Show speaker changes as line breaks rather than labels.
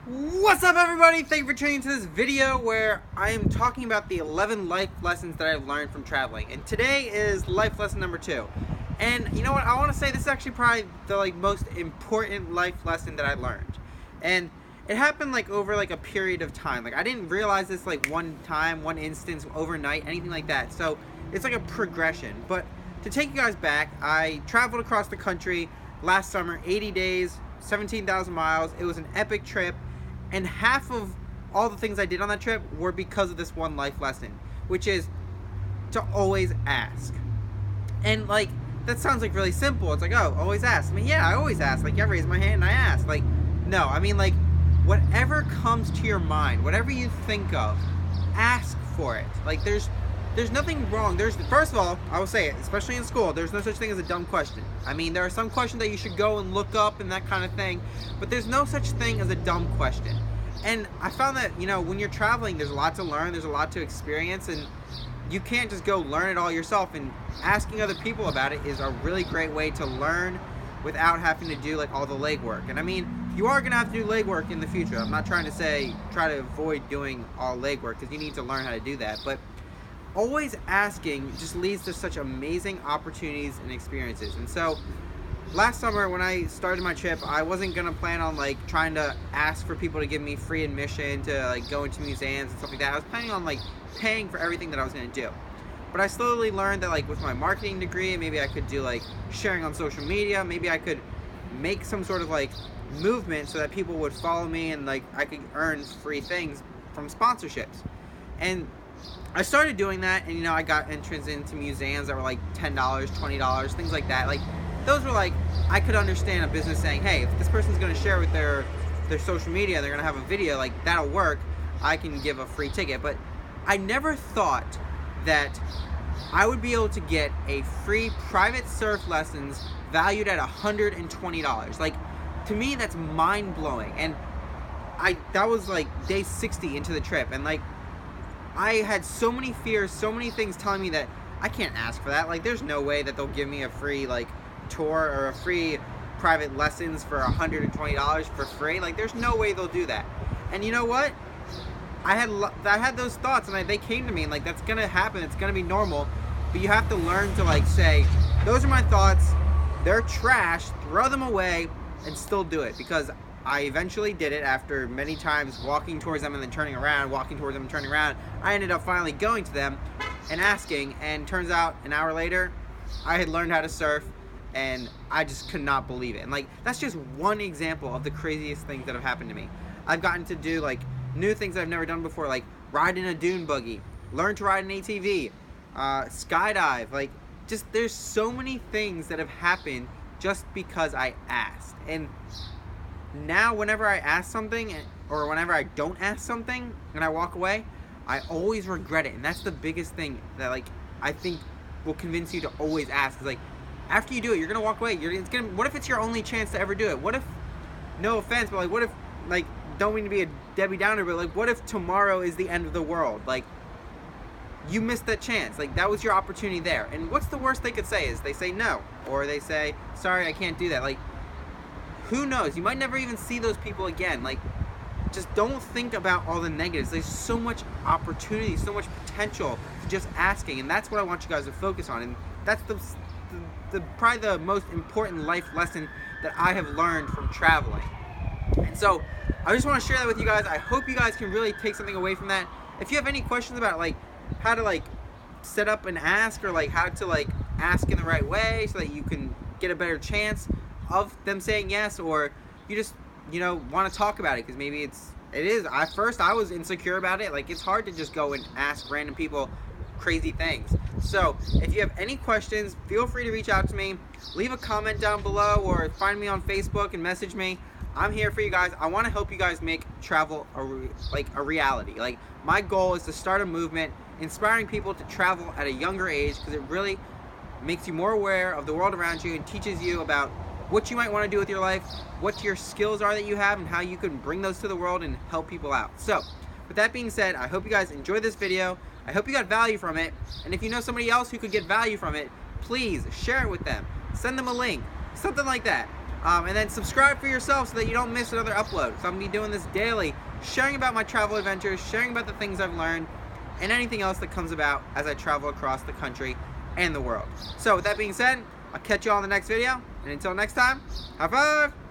What's up, everybody? Thank you for tuning to this video where I am talking about the 11 life lessons that I've learned from traveling. And today is life lesson number 2. And you know what? I want to say this is actually probably the most important life lesson that I learned. And it happened over a period of time. I didn't realize this one time, one instance, overnight, anything like that. So it's like a progression. But to take you guys back, I traveled across the country last summer, 80 days, 17,000 miles. It was an epic trip. And half of all the things I did on that trip were because of this one life lesson, which is to always ask. And that sounds really simple. It's oh, always ask. I mean, yeah, I always ask. I raise my hand and I ask. No, I mean, whatever comes to your mind, whatever you think of, ask for it. There's nothing wrong. First of all, I will say it, especially in school, there's no such thing as a dumb question. I mean, there are some questions that you should go and look up and that kind of thing, but there's no such thing as a dumb question. And I found that, when you're traveling, there's a lot to learn, there's a lot to experience, and you can't just go learn it all yourself. And asking other people about it is a really great way to learn without having to do all the legwork. And I mean, you are going to have to do legwork in the future. I'm not trying to say try to avoid doing all legwork, because you need to learn how to do that. But always asking just leads to such amazing opportunities and experiences. And so last summer when I started my trip, I wasn't gonna plan on trying to ask for people to give me free admission to go into museums and stuff like that. I was planning on paying for everything that I was gonna do. But I slowly learned that with my marketing degree, maybe I could do sharing on social media, maybe I could make some sort of movement so that people would follow me and I could earn free things from sponsorships. And I started doing that, and I got entrance into museums that were $10, $20, things like that. Those were I could understand a business saying, hey, if this person's going to share with their social media, they're going to have a video, that'll work, I can give a free ticket. But I never thought that I would be able to get a free private surf lessons valued at $120. To me, that's mind-blowing. And that was day 60 into the trip, and I had so many fears, so many things telling me that I can't ask for that. There's no way that they'll give me a free tour or a free private lessons for $120 for free. There's no way they'll do that. And you know what? I had those thoughts, and they came to me, and that's gonna happen. It's gonna be normal. But you have to learn to say, those are my thoughts. They're trash. Throw them away and still do it, because I eventually did it after many times walking towards them and then turning around, walking towards them and turning around. I ended up finally going to them and asking, and turns out an hour later, I had learned how to surf, and I just could not believe it. And that's just one example of the craziest things that have happened to me. I've gotten to do new things I've never done before, ride in a dune buggy, learn to ride an ATV, skydive. Just there's so many things that have happened just because I asked. And now whenever I ask something, or whenever I don't ask something and I walk away, I always regret it. And that's the biggest thing that I think will convince you to always ask. Is after you do it, you're gonna walk away. What if it's your only chance to ever do it? What if, no offense, but what if don't mean to be a Debbie Downer, but what if tomorrow is the end of the world? You missed that chance. That was your opportunity there. And what's the worst they could say? Is they say no, or they say, sorry, I can't do that. Who knows? You might never even see those people again. Just don't think about all the negatives. There's so much opportunity, so much potential to just asking, and that's what I want you guys to focus on. And that's probably the most important life lesson that I have learned from traveling. And so I just want to share that with you guys. I hope you guys can really take something away from that. If you have any questions about how to set up and ask, or how to ask in the right way so that you can get a better chance of them saying yes, or you just want to talk about it, because maybe it is. At first I was insecure about it. It's hard to just go and ask random people crazy things. So if you have any questions, feel free to reach out to me, leave a comment down below, or find me on Facebook and message me. I'm here for you guys. I want to help you guys make travel a reality. My goal is to start a movement inspiring people to travel at a younger age, because it really makes you more aware of the world around you and teaches you about what you might want to do with your life, what your skills are that you have, and how you can bring those to the world and help people out. So with that being said, I hope you guys enjoyed this video. I hope you got value from it. And if you know somebody else who could get value from it, please share it with them. Send them a link, something like that. And then subscribe for yourself so that you don't miss another upload. So I'm going to be doing this daily, sharing about my travel adventures, sharing about the things I've learned, and anything else that comes about as I travel across the country and the world. So with that being said, I'll catch you all in the next video. And until next time, high five!